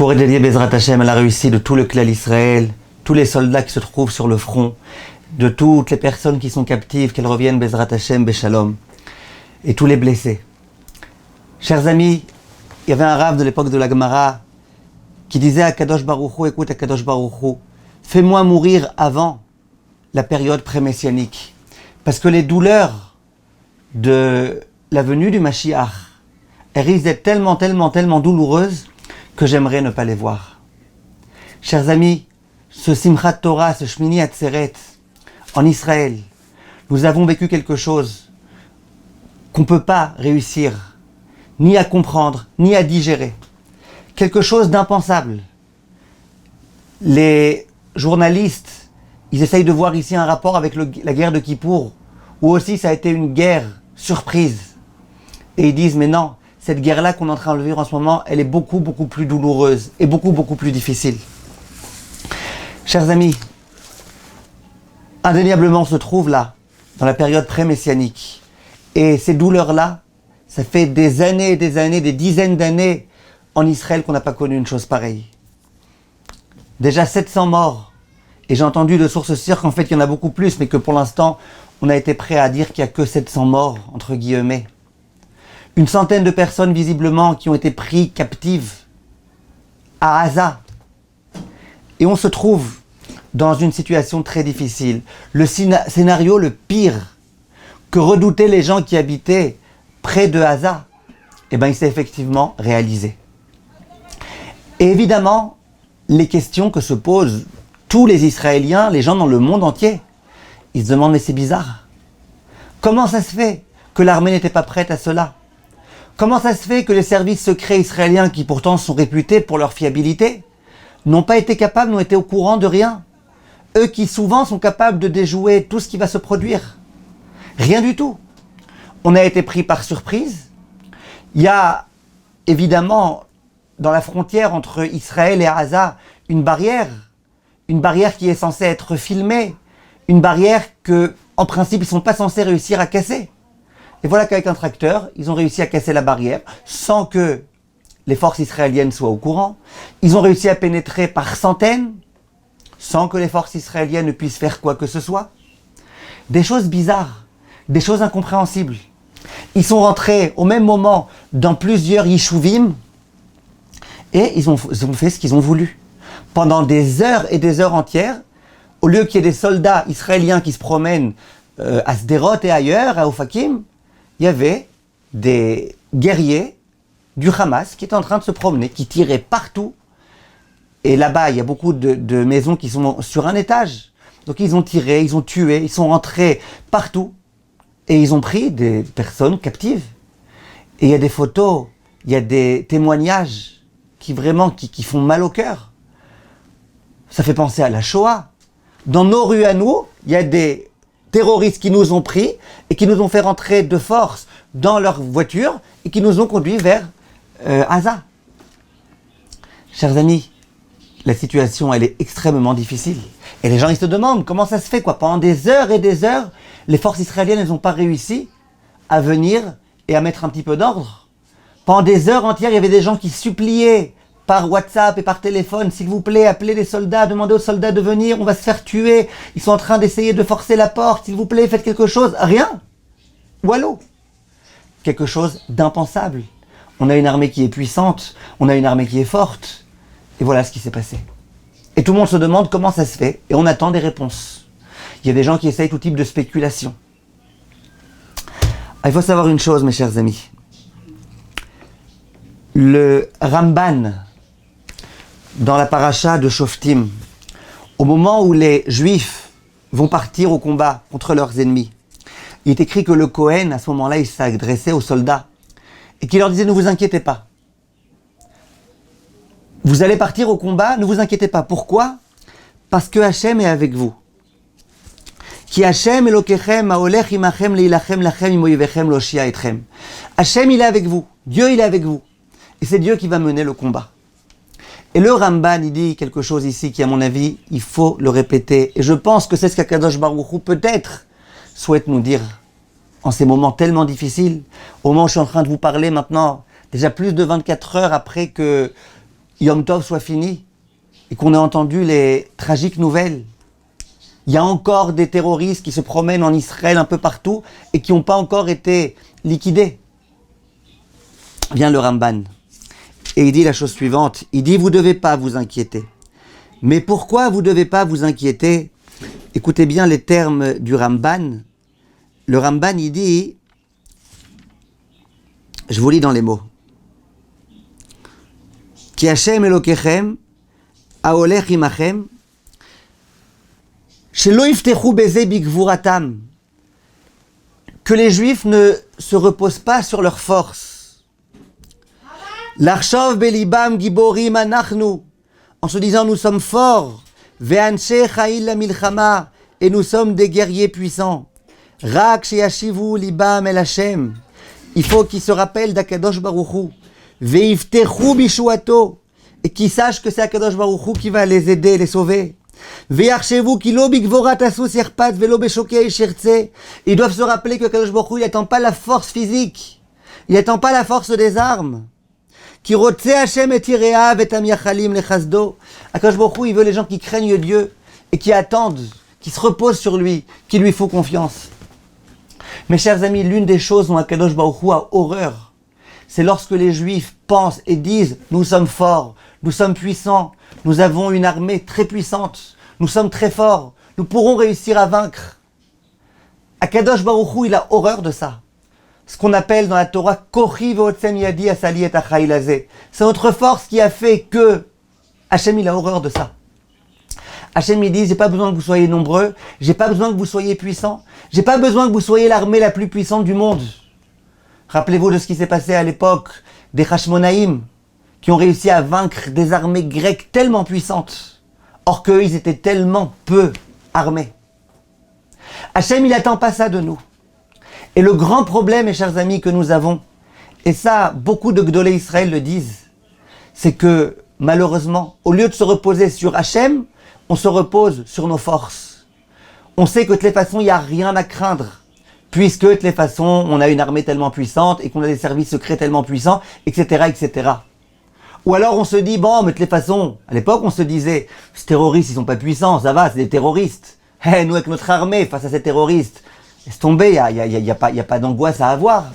Corée dédiée Bezrat Hashem à la réussite de tout le clan d'Israël, tous les soldats qui se trouvent sur le front, de toutes les personnes qui sont captives, qu'elles reviennent Bezrat Hashem, Beshalom, et tous les blessés. Chers amis, il y avait un rave de l'époque de la Gemara qui disait à Kadosh Baruch Hu, écoute à Kadosh Baruch Hu, fais-moi mourir avant la période pré-messianique. Parce que les douleurs de la venue du Mashiach, elles risquent d'être tellement douloureuses que j'aimerais ne pas les voir. Chers amis, ce Simchat Torah, ce Shmini Atzeret, en Israël, nous avons vécu quelque chose qu'on ne peut pas réussir ni à comprendre, ni à digérer. Quelque chose d'impensable. Les journalistes, ils essayent de voir ici un rapport avec la guerre de Kippour, où aussi ça a été une guerre surprise. Et ils disent, mais non, cette guerre-là qu'on est en train de vivre en ce moment, elle est beaucoup plus douloureuse et beaucoup plus difficile. Chers amis, indéniablement on se trouve là, dans la période pré-messianique. Et ces douleurs-là, ça fait des années, des dizaines d'années en Israël qu'on n'a pas connu une chose pareille. Déjà 700 morts. Et j'ai entendu de sources sûres qu'en fait il y en a beaucoup plus, mais que pour l'instant, on a été prêt à dire qu'il n'y a que 700 morts, entre guillemets. Une centaine de personnes visiblement qui ont été prises captives à Gaza. Et on se trouve dans une situation très difficile. Le scénario le pire que redoutaient les gens qui habitaient près de Gaza, eh ben, il s'est effectivement réalisé. Et évidemment, les questions que se posent tous les Israéliens, les gens dans le monde entier, ils se demandent, mais c'est bizarre. Comment ça se fait que l'armée n'était pas prête à cela? Comment ça se fait que les services secrets israéliens, qui pourtant sont réputés pour leur fiabilité, n'ont pas été capables, n'ont été au courant de rien? Eux qui souvent sont capables de déjouer tout ce qui va se produire. Rien du tout. On a été pris par surprise. Il y a évidemment dans la frontière entre Israël et Gaza une barrière qui est censée être filmée, une barrière que, en principe, ils ne sont pas censés réussir à casser. Et voilà qu'avec un tracteur, ils ont réussi à casser la barrière sans que les forces israéliennes soient au courant. Ils ont réussi à pénétrer par centaines sans que les forces israéliennes ne puissent faire quoi que ce soit. Des choses bizarres, des choses incompréhensibles. Ils sont rentrés au même moment dans plusieurs yishuvim et ils ont fait ce qu'ils ont voulu. Pendant des heures et des heures entières, au lieu qu'il y ait des soldats israéliens qui se promènent à Sderot et ailleurs, à Ofakim, il y avait des guerriers du Hamas qui étaient en train de se promener, qui tiraient partout. Et là-bas, il y a beaucoup de maisons qui sont sur un étage. Donc ils ont tiré, ils ont tué, ils sont rentrés partout. Et ils ont pris des personnes captives. Et il y a des photos, il y a des témoignages qui font mal au cœur. Ça fait penser à la Shoah. Dans nos rues à nous, il y a des terroristes qui nous ont pris et qui nous ont fait rentrer de force dans leur voiture et qui nous ont conduits vers Gaza. Chers amis, la situation, elle est extrêmement difficile. Et les gens, ils se demandent comment ça se fait, quoi. Pendant des heures et des heures, les forces israéliennes, elles n'ont pas réussi à venir et à mettre un petit peu d'ordre. Pendant des heures entières, il y avait des gens qui suppliaient par WhatsApp et par téléphone, s'il vous plaît, appelez les soldats, demandez aux soldats de venir, on va se faire tuer. Ils sont en train d'essayer de forcer la porte, s'il vous plaît, faites quelque chose. Rien. Wallo. Quelque chose d'impensable. On a une armée qui est puissante, on a une armée qui est forte. Et voilà ce qui s'est passé. Et tout le monde se demande comment ça se fait, et on attend des réponses. Il y a des gens qui essayent tout type de spéculation. Il faut savoir une chose, mes chers amis. Le Ramban, dans la paracha de Shoftim, au moment où les Juifs vont partir au combat contre leurs ennemis, il est écrit que le Kohen, à ce moment-là, il s'adressait aux soldats et qu'il leur disait « Ne vous inquiétez pas. Vous allez partir au combat, ne vous inquiétez pas. Pourquoi? Parce que Hachem est avec vous. Ki Hachem Elokechem haolech imachem leilachem lachem im oyevechem loshia etchem. Hachem, il est avec vous. Dieu, il est avec vous. Et c'est Dieu qui va mener le combat. » Et le Ramban, il dit quelque chose ici qui, à mon avis, il faut le répéter. Et je pense que c'est ce qu'Akadosh Baruch Hu peut-être souhaite nous dire en ces moments tellement difficiles. Au moment où je suis en train de vous parler maintenant, déjà plus de 24 heures après que Yom Tov soit fini et qu'on ait entendu les tragiques nouvelles. Il y a encore des terroristes qui se promènent en Israël un peu partout et qui n'ont pas encore été liquidés. Vient le Ramban et il dit la chose suivante. Il dit, vous ne devez pas vous inquiéter. Mais pourquoi vous ne devez pas vous inquiéter? Écoutez bien les termes du Ramban. Le Ramban, il dit, je vous lis dans les mots. Ki Hashem Elokechem, Aolech imachem, Shelo yiftechu beze bigvuratam. Que les Juifs ne se reposent pas sur leur force. L'archov belibam giborim anachnu. En se disant nous sommes forts. Ve'anshe chayil la milchama. Et nous sommes des guerriers puissants. Rak sheyashivu libam el Hashem. Il faut qu'ils se rappellent d'Akadosh Baruch Hu. Ve'yiftechu bishuato. Et qu'ils sachent que c'est Akadosh Baruch Hu qui va les aider, les sauver. Ve'yachshevu ki lo bigvorat asu serpat ve'lo beshokei shirtze. Ils doivent se rappeler que Akadosh Baruch Hu, il n'attend pas la force physique. Il n'attend pas la force des armes. Ki rotze Hashem et ireav et am yachalim lechasdo. Akadosh Baruch Hu, il veut les gens qui craignent Dieu et qui attendent, qui se reposent sur lui, qui lui font confiance. Mes chers amis, l'une des choses dont Akadosh Baruch Hu a horreur, c'est lorsque les Juifs pensent et disent « Nous sommes forts, nous sommes puissants, nous avons une armée très puissante, nous sommes très forts, nous pourrons réussir à vaincre. » Akadosh Baruch Hu, il a horreur de ça. Ce qu'on appelle dans la Torah « Kochi ve'otzem yadi asali et achai lazeh ». C'est notre force qui a fait que Hachem, il a horreur de ça. Hachem, il dit, j'ai pas besoin que vous soyez nombreux, j'ai pas besoin que vous soyez puissants, j'ai pas besoin que vous soyez l'armée la plus puissante du monde. Rappelez-vous de ce qui s'est passé à l'époque des Hashmonaïm, qui ont réussi à vaincre des armées grecques tellement puissantes, or qu'eux, ils étaient tellement peu armés. Hachem, il n'attend pas ça de nous. Et le grand problème, mes chers amis, que nous avons, et ça, beaucoup de Gdolé Israël le disent, c'est que, malheureusement, au lieu de se reposer sur Hachem, on se repose sur nos forces. On sait que de toutes les façons, il n'y a rien à craindre, puisque de toutes les façons, on a une armée tellement puissante et qu'on a des services secrets tellement puissants, etc., etc. Ou alors on se dit, bon, mais de toutes les façons, à l'époque, on se disait, ces terroristes, ils sont pas puissants, ça va, c'est des terroristes. Hey, nous, avec notre armée, face à ces terroristes, laisse tomber, il y a pas d'angoisse à avoir.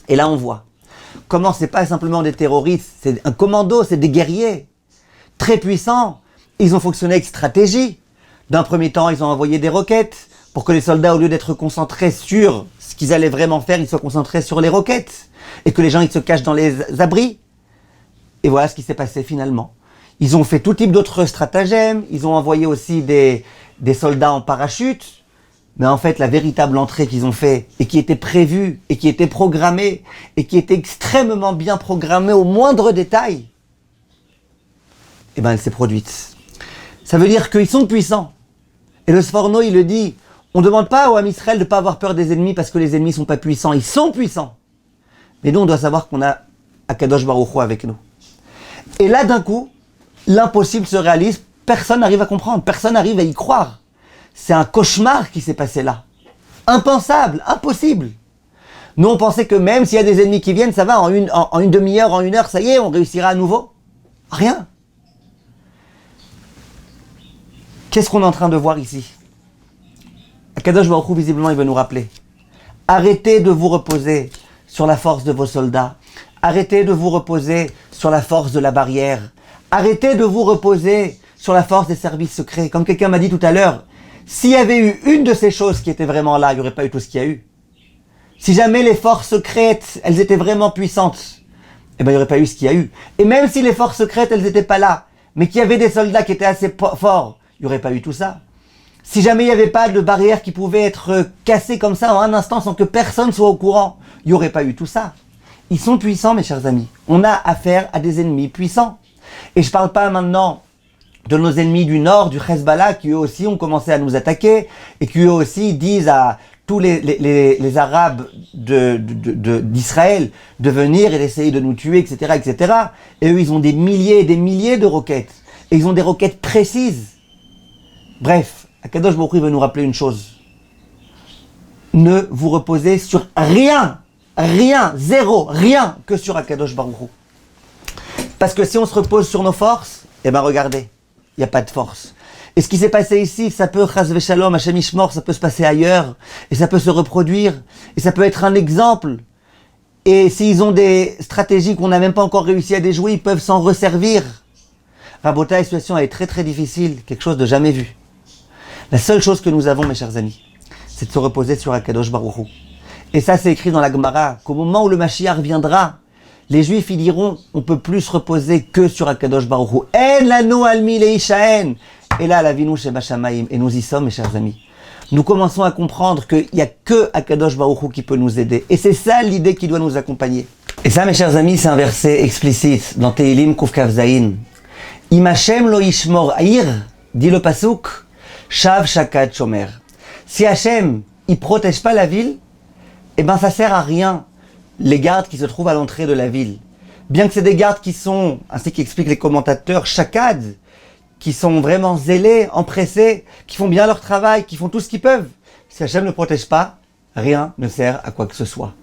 Et là, on voit comment c'est pas simplement des terroristes, c'est un commando, c'est des guerriers très puissants. Ils ont fonctionné avec stratégie. D'un premier temps, ils ont envoyé des roquettes pour que les soldats, au lieu d'être concentrés sur ce qu'ils allaient vraiment faire, ils soient concentrés sur les roquettes. Et que les gens, ils se cachent dans les abris. Et voilà ce qui s'est passé finalement. Ils ont fait tout type d'autres stratagèmes. Ils ont envoyé aussi des soldats en parachute. Mais en fait, la véritable entrée qu'ils ont fait, et qui était prévue, et qui était programmée, et qui était extrêmement bien programmée au moindre détail, eh ben, elle s'est produite. Ça veut dire qu'ils sont puissants. Et le Sforno, il le dit, on ne demande pas au Ham Israël de ne pas avoir peur des ennemis parce que les ennemis ne sont pas puissants. Ils sont puissants. Mais nous, on doit savoir qu'on a Akadosh Baruch Hu avec nous. Et là, d'un coup, l'impossible se réalise. Personne n'arrive à comprendre. Personne n'arrive à y croire. C'est un cauchemar qui s'est passé là. Impensable, impossible. Nous, on pensait que même s'il y a des ennemis qui viennent, ça va, en une demi-heure, en une heure, ça y est, on réussira à nouveau. Rien. Qu'est-ce qu'on est en train de voir ici? Akadosh Baruch Hu, visiblement, il veut nous rappeler. Arrêtez de vous reposer sur la force de vos soldats. Arrêtez de vous reposer sur la force de la barrière. Arrêtez de vous reposer sur la force des services secrets. Comme quelqu'un m'a dit tout à l'heure, s'il y avait eu une de ces choses qui était vraiment là, il n'y aurait pas eu tout ce qu'il y a eu. Si jamais les forces secrètes, elles étaient vraiment puissantes, eh ben, il n'y aurait pas eu ce qu'il y a eu. Et même si les forces secrètes, elles n'étaient pas là, mais qu'il y avait des soldats qui étaient assez forts, il n'y aurait pas eu tout ça. Si jamais il n'y avait pas de barrière qui pouvait être cassée comme ça en un instant sans que personne soit au courant, il n'y aurait pas eu tout ça. Ils sont puissants, mes chers amis. On a affaire à des ennemis puissants. Et je ne parle pas maintenant de nos ennemis du Nord, du Hezbollah, qui eux aussi ont commencé à nous attaquer, et qui eux aussi disent à tous les Arabes d'Israël de venir et d'essayer de nous tuer, etc., etc. Et eux, ils ont des milliers et des milliers de roquettes. Et ils ont des roquettes précises. Bref, Akadosh Baruch Hu veut nous rappeler une chose. Ne vous reposez sur rien, zéro, rien que sur Akadosh Baruch Hu. Parce que si on se repose sur nos forces, eh ben regardez, il n'y a pas de force. Et ce qui s'est passé ici, ça peut, chas v'shalom, Hashem Yishmor, ça peut se passer ailleurs, et ça peut se reproduire, et ça peut être un exemple. Et s'ils ont des stratégies qu'on n'a même pas encore réussi à déjouer, ils peuvent s'en resservir. Rabota, la situation est très très difficile, quelque chose de jamais vu. La seule chose que nous avons, mes chers amis, c'est de se reposer sur Akadosh Baruch Hu. Et ça, c'est écrit dans la Gemara, qu'au moment où le Mashiach viendra, les Juifs, ils diront, on peut plus se reposer que sur Akadosh Baruch Hu. En lano almi leishaen. Et là, la vinou sheba shamayim. Et nous y sommes, mes chers amis. Nous commençons à comprendre qu'il n'y a que Akadosh Baruch Hu qui peut nous aider. Et c'est ça l'idée qui doit nous accompagner. Et ça, mes chers amis, c'est un verset explicite dans Tehilim Kuf Kaf Zayin. Im Hashem lo yishmor aïr, dit le pasuk, shav shakad shomer. Si Hashem, il protège pas la ville, eh ben ça sert à rien les gardes qui se trouvent à l'entrée de la ville. Bien que c'est des gardes qui sont, ainsi qu'expliquent les commentateurs, shakad, qui sont vraiment zélés, empressés, qui font bien leur travail, qui font tout ce qu'ils peuvent. Si Hashem ne protège pas, rien ne sert à quoi que ce soit.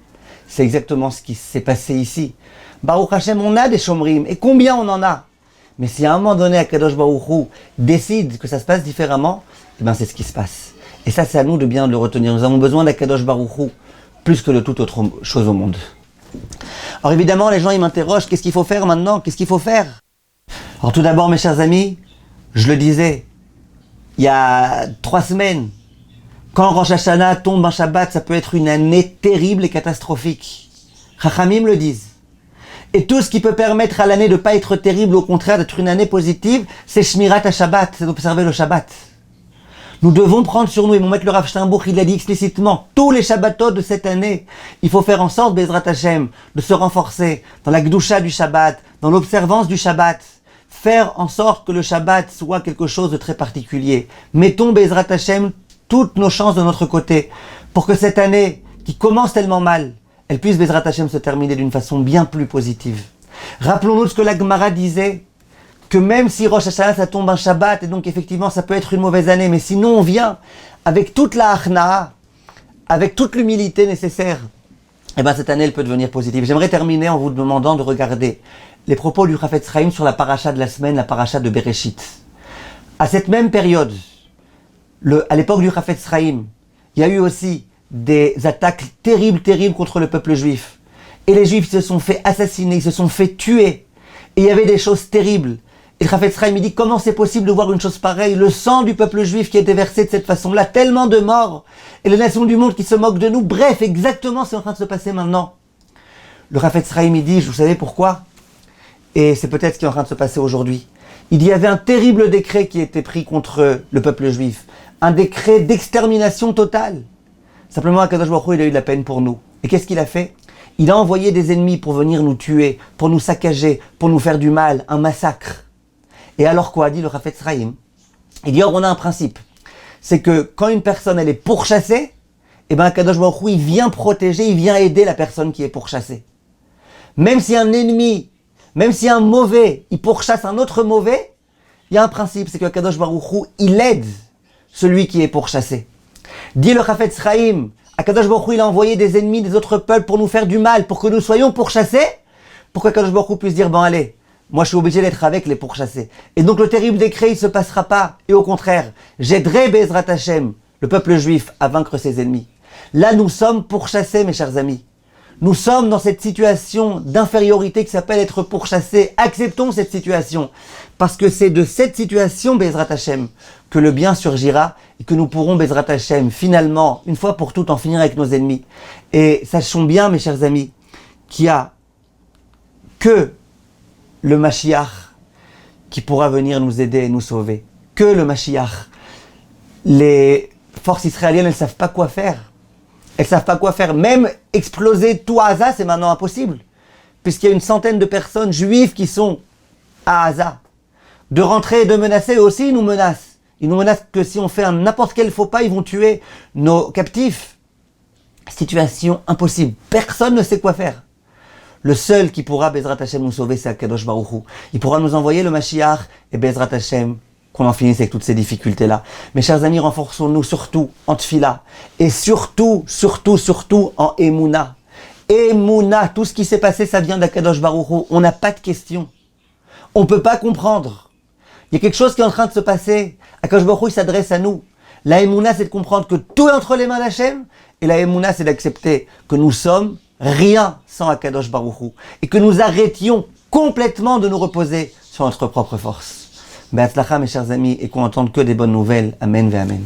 C'est exactement ce qui s'est passé ici. Baruch Hashem, on a des shomrim, et combien on en a? Mais si à un moment donné, Akadosh Baruch Hu décide que ça se passe différemment, eh ben c'est ce qui se passe. Et ça, c'est à nous de bien le retenir. Nous avons besoin d'Akadosh Baruch Hu plus que de toute autre chose au monde. Alors évidemment, les gens ils m'interrogent, qu'est-ce qu'il faut faire maintenant? Qu'est-ce qu'il faut faire? Alors tout d'abord, mes chers amis, je le disais, il y a 3 semaines, quand Rosh Hashanah tombe un Shabbat, ça peut être une année terrible et catastrophique. Chachamim le disent. Et tout ce qui peut permettre à l'année de ne pas être terrible, au contraire d'être une année positive, c'est Shmirat HaShabbat, c'est d'observer le Shabbat. Nous devons prendre sur nous, et mon maître le Rav Steinbuch, il l'a dit explicitement, tous les Shabbatot de cette année, il faut faire en sorte, Bezrat Hashem, de se renforcer dans la Gdusha du Shabbat, dans l'observance du Shabbat, faire en sorte que le Shabbat soit quelque chose de très particulier. Mettons, Bezrat Hashem, toutes nos chances de notre côté, pour que cette année, qui commence tellement mal, elle puisse, Bezrat Hashem, se terminer d'une façon bien plus positive. Rappelons-nous ce que la Gemara disait, que même si Rosh Hashanah ça tombe un Shabbat, et donc effectivement ça peut être une mauvaise année, mais sinon on vient avec toute la Achna, avec toute l'humilité nécessaire, et bien cette année elle peut devenir positive. J'aimerais terminer en vous demandant de regarder les propos du Chafetz Chaim sur la paracha de la semaine, la paracha de Bereshit. À cette même période, à l'époque du Chafetz Chaim, il y a eu aussi des attaques terribles contre le peuple juif. Et les juifs se sont fait assassiner, ils se sont fait tuer. Et il y avait des choses terribles. Et le Chafetz Chaim me dit, comment c'est possible de voir une chose pareille? Le sang du peuple juif qui a été versé de cette façon-là, tellement de morts, et les nations du monde qui se moquent de nous. Bref, exactement ce qui est en train de se passer maintenant. Le Chafetz Chaim me dit, vous savez pourquoi? Et c'est peut-être ce qui est en train de se passer aujourd'hui. Il dit, il y avait un terrible décret qui a été pris contre le peuple juif. Un décret d'extermination totale. Simplement, Akadosh Baruch Hu, il a eu de la peine pour nous. Et qu'est-ce qu'il a fait? Il a envoyé des ennemis pour venir nous tuer, pour nous saccager, pour nous faire du mal, un massacre. Et alors quoi, dit le Chafetz Chaim? Il dit, or on a un principe. C'est que quand une personne, elle est pourchassée, eh ben, Akadosh Baruch Hu, il vient protéger, il vient aider la personne qui est pourchassée. Même si un ennemi, même si un mauvais, il pourchasse un autre mauvais, il y a un principe, c'est que Akadosh Baruch Hu, il aide celui qui est pourchassé. Dit le Chafetz Chaim, Akadosh Baruch Hu, il a envoyé des ennemis des autres peuples pour nous faire du mal, pour que nous soyons pourchassés, pour qu'Akadosh Baruch Hu puisse dire, bon allez, moi je suis obligé d'être avec les pourchassés. Et donc le terrible décret, il ne se passera pas, et au contraire, j'aiderai Bezrat Hashem, le peuple juif, à vaincre ses ennemis. Là nous sommes pourchassés, mes chers amis. Nous sommes dans cette situation d'infériorité qui s'appelle être pourchassés. Acceptons cette situation, parce que c'est de cette situation, Bezrat Hashem, que le bien surgira et que nous pourrons, Bezrat Hashem, finalement, une fois pour toutes, en finir avec nos ennemis. Et sachons bien, mes chers amis, qu'il n'y a que le Mashiach qui pourra venir nous aider et nous sauver. Que le Mashiach. Les forces israéliennes, elles ne savent pas quoi faire. Elles ne savent pas quoi faire. Même exploser tout à Gaza, c'est maintenant impossible. Puisqu'il y a une centaine de personnes juives qui sont à Gaza. De rentrer et de menacer, eux aussi, ils nous menacent. Ils nous menacent que si on fait n'importe quel faux pas, ils vont tuer nos captifs. Situation impossible. Personne ne sait quoi faire. Le seul qui pourra, Bezrat Hashem, nous sauver, c'est Akadosh Baruch Hu. Il pourra nous envoyer le Mashiach et Bezrat Hashem, qu'on en finisse avec toutes ces difficultés-là. Mes chers amis, renforçons-nous surtout en Tfila. Et surtout en Emouna. Emouna, tout ce qui s'est passé, ça vient d'Akadosh Baruch Hu. On n'a pas de questions. On ne peut pas comprendre. Il y a quelque chose qui est en train de se passer. Akadosh Baruch Hu, il s'adresse à nous. La Emouna, c'est de comprendre que tout est entre les mains d'Hachem. Et la Emouna, c'est d'accepter que nous sommes rien sans Akadosh Baruch Hu. Et que nous arrêtions complètement de nous reposer sur notre propre force. Be'atzlacha, mes chers amis, et qu'on n'entende que des bonnes nouvelles. Amen ve Amen.